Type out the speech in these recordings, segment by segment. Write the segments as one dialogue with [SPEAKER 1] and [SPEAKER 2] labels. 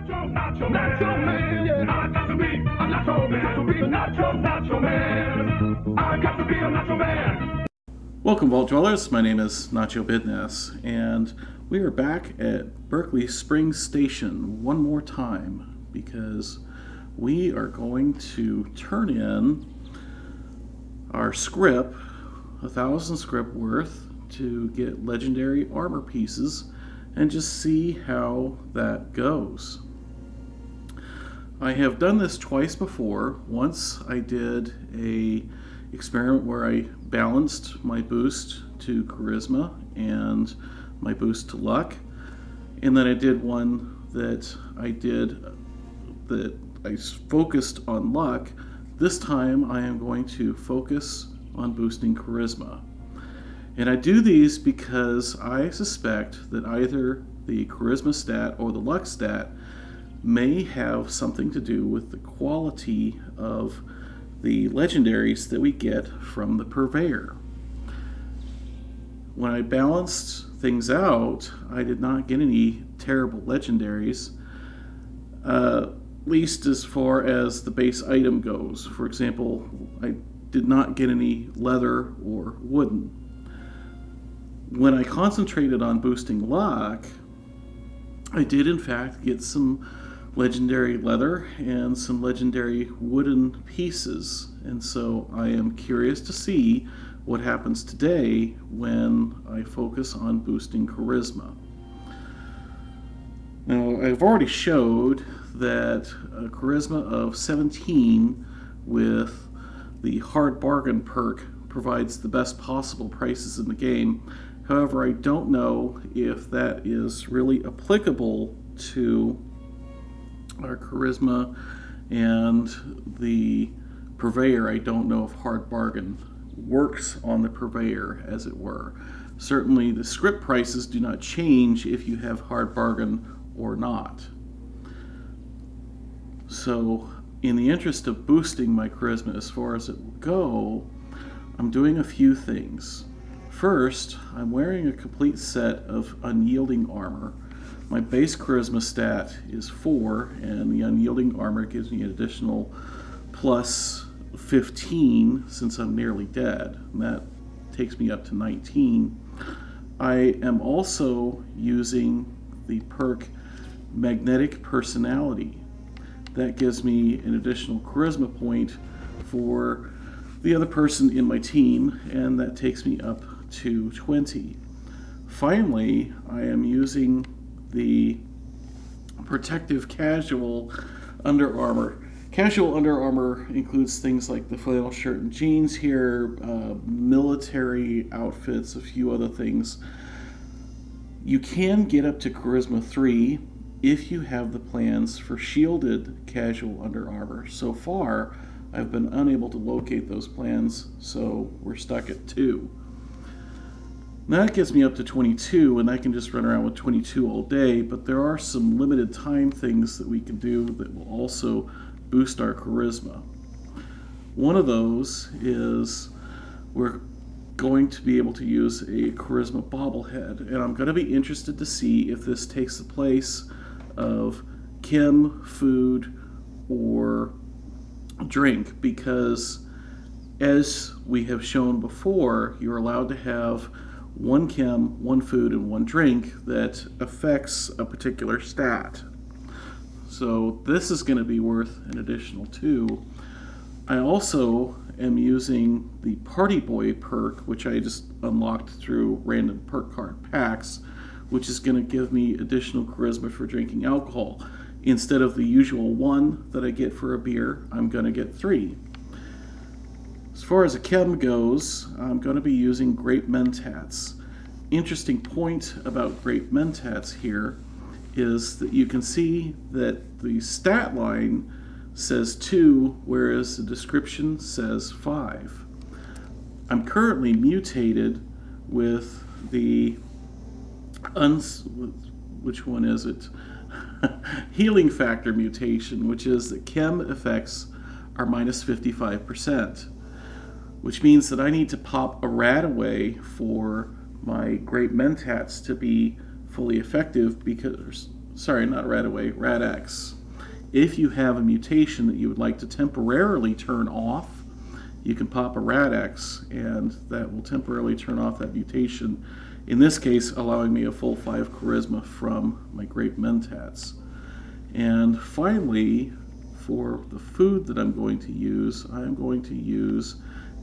[SPEAKER 1] Nacho man, yeah. I got to be a Nacho man. Got to be a Nacho man. I got to be a Nacho man.
[SPEAKER 2] Welcome, Vault Dwellers. My name is Nacho Bidness, and we are back at Berkeley Springs Station one more time because we are going to turn in our Scrip, 1,000 Scrip worth, to get legendary armor pieces and just see how that goes. I have done this twice before. Once I did a experiment where I balanced my boost to charisma and my boost to luck, and then I did one that I focused on luck. This time I am going to focus on boosting charisma. And I do these because I suspect that either the charisma stat or the luck stat may have something to do with the quality of the legendaries that we get from the purveyor. When I balanced things out, I did not get any terrible legendaries, at least as far as the base item goes. For example, I did not get any leather or wooden. When I concentrated on boosting luck, I did in fact get some legendary leather and some legendary wooden pieces, and so I am curious to see what happens today when I focus on boosting charisma. Now, I've already showed that a charisma of 17 with the hard bargain perk provides the best possible prices in the game. However, I don't know if that is really applicable to our charisma and the purveyor. I don't know if hard bargain works on the purveyor, as it were. Certainly the Scrip prices do not change if you have hard bargain or not. So in the interest of boosting my charisma as far as it will go, I'm doing a few things. First, I'm wearing a complete set of unyielding armor. My base charisma stat is 4, and the unyielding armor gives me an additional plus 15 since I'm nearly dead, and that takes me up to 19. I am also using the perk Magnetic Personality. That gives me an additional charisma point for the other person in my team, and that takes me up to 20. Finally, I am using the protective casual under armor. Casual under armor includes things like the flannel shirt and jeans here, military outfits, a few other things. You can get up to charisma 3 if you have the plans for shielded casual under armor. So far, I've been unable to locate those plans, so we're stuck at 2. That gets me up to 22, and I can just run around with 22 all day, but there are some limited time things that we can do that will also boost our charisma. One of those is we're going to be able to use a charisma bobblehead, and I'm going to be interested to see if this takes the place of chem, food, or drink, because as we have shown before, you're allowed to have 1 chem, 1 food, and 1 drink that affects a particular stat. So this is going to be worth an additional 2. I also am using the Party Boy perk, which I just unlocked through random perk card packs, which is going to give me additional charisma for drinking alcohol. Instead of the usual 1 that I get for a beer, I'm going to get 3. As far as a chem goes, I'm going to be using grape mentats. Interesting point about grape mentats here is that you can see that the stat line says 2, whereas the description says 5. I'm currently mutated with the which one is it? Healing factor mutation, which is that chem effects are minus 55%, which means that I need to pop a rat away for my great mentats to be fully effective, because sorry, not Radaway, Rad-X. If you have a mutation that you would like to temporarily turn off, you can pop a Rad-X, and that will temporarily turn off that mutation. In this case, allowing me a full 5 charisma from my Great Mentats. And finally, for the food that I'm going to use, I'm going to use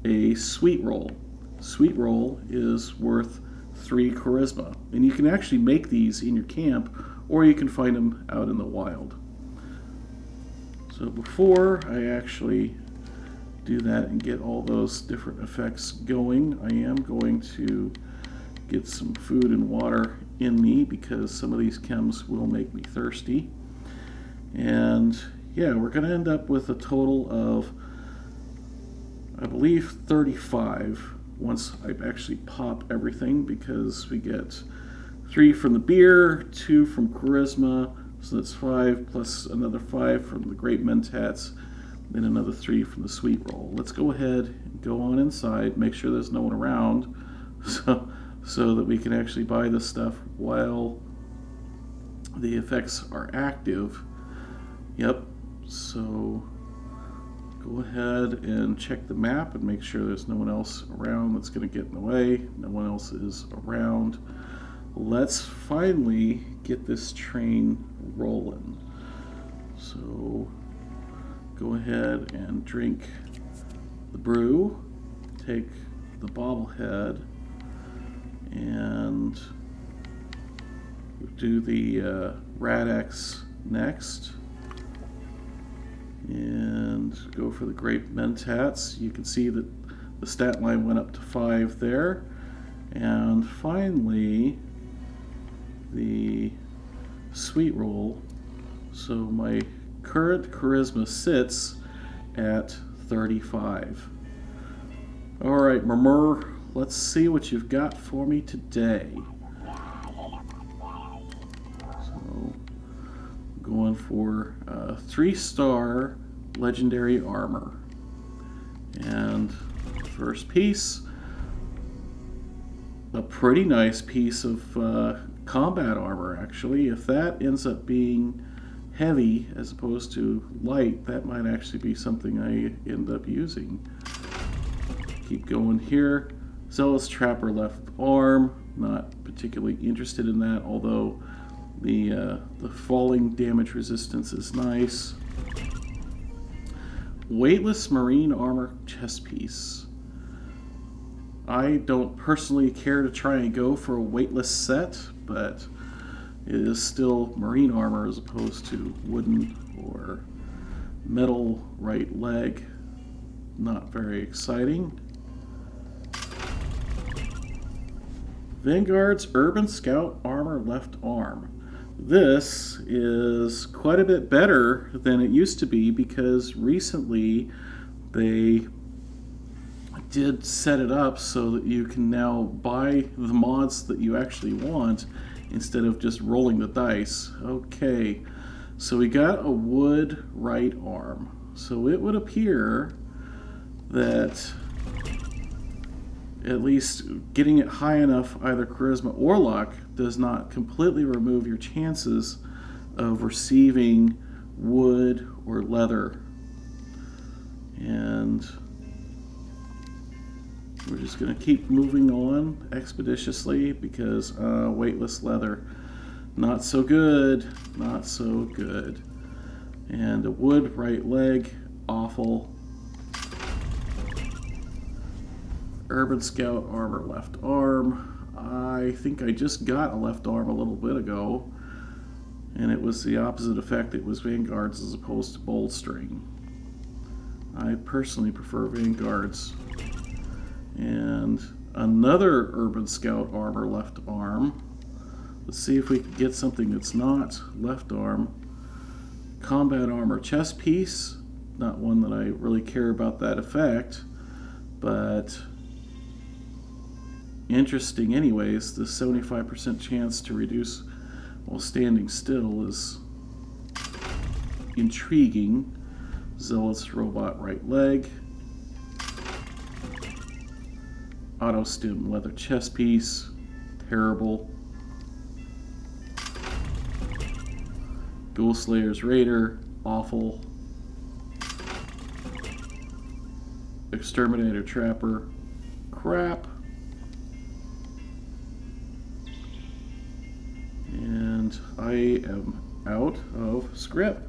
[SPEAKER 2] a sweet roll. Sweet roll is worth 3 charisma, and you can actually make these in your camp, or you can find them out in the wild. So before I actually do that and get all those different effects going, I am going to get some food and water in me because some of these chems will make me thirsty. And yeah, we're going to end up with a total of, I believe, 35 once I actually pop everything, because we get 3 from the beer, 2 from charisma, so that's 5 plus another 5 from the Great Mentats, then another 3 from the sweet roll. Let's go ahead and go on inside, make sure there's no one around, so that we can actually buy this stuff while the effects are active. Yep, so go ahead and check the map and make sure there's no one else around that's going to get in the way. No one else is around. Let's finally get this train rolling. So go ahead and drink the brew, take the bobblehead, and do the Rad-X next. And go for the Great Mentats. You can see that the stat line went up to 5 there. And finally, the sweet roll. So my current charisma sits at 35. Alright, Murmur, let's see what you've got for me today. So, going for 3-star legendary armor. And first piece, a pretty nice piece of combat armor, actually. If that ends up being heavy as opposed to light, that might actually be something I end up using. Keep going here. Zealous Trapper left arm, not particularly interested in that, although the falling damage resistance is nice. Weightless Marine Armor chest piece. I don't personally care to try and go for a weightless set, but it is still Marine armor as opposed to wooden or metal right leg. Not very exciting. Vanguard's Urban Scout Armor left arm. This is quite a bit better than it used to be because recently they did set it up so that you can now buy the mods that you actually want instead of just rolling the dice. Okay, so we got a wood right arm. So it would appear that at least getting it high enough, either charisma or luck, does not completely remove your chances of receiving wood or leather. And we're just going to keep moving on expeditiously because weightless leather, not so good, not so good. And a wood right leg, awful. Urban Scout armor left arm. I think I just got a left arm a little bit ago, and it was the opposite effect. It was Vanguards as opposed to bolstering. I personally prefer Vanguards. And another Urban Scout armor left arm. Let's see if we can get something that's not left arm. Combat armor chest piece. Not one that I really care about that effect, but interesting anyways. The 75% chance to reduce while standing still is intriguing. Zealous robot right leg. Auto stim leather chest piece, terrible. Ghost Slayer's Raider, awful. Exterminator Trapper, crap. And I am out of Scrip.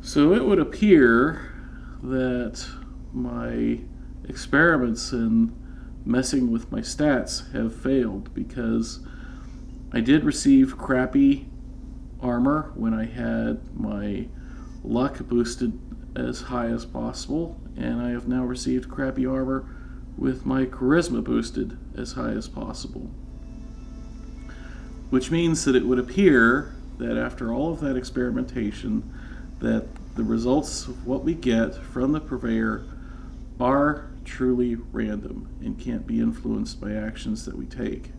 [SPEAKER 2] So it would appear that my experiments in messing with my stats have failed, because I did receive crappy armor when I had my luck boosted as high as possible, and I have now received crappy armor with my charisma boosted as high as possible. Which means that it would appear that after all of that experimentation, that the results of what we get from the purveyor are truly random and can't be influenced by actions that we take.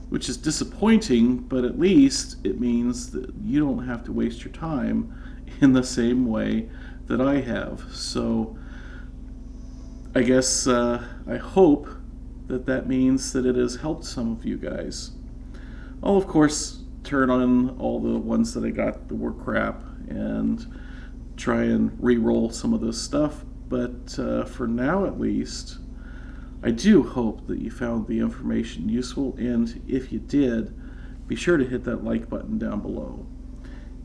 [SPEAKER 2] Which is disappointing, but at least it means that you don't have to waste your time in the same way that I have. So I guess I hope that that means that it has helped some of you guys. I'll of course turn on all the ones that I got that were crap and try and re-roll some of this stuff, but for now at least, I do hope that you found the information useful, and if you did, be sure to hit that like button down below.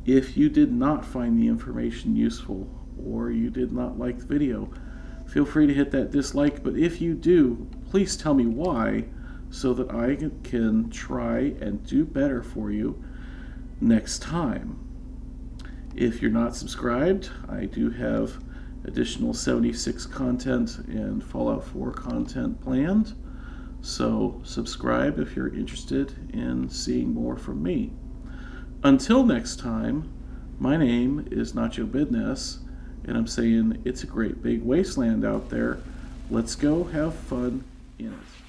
[SPEAKER 2] If you did not find the information useful, or you did not like the video, feel free to hit that dislike, but if you do, please tell me why, so that I can try and do better for you next time. If you're not subscribed, I do have additional 76 content and Fallout 4 content planned, so subscribe if you're interested in seeing more from me. Until next time, my name is Nacho Bidness, and I'm saying it's a great big wasteland out there. Let's go have fun in it.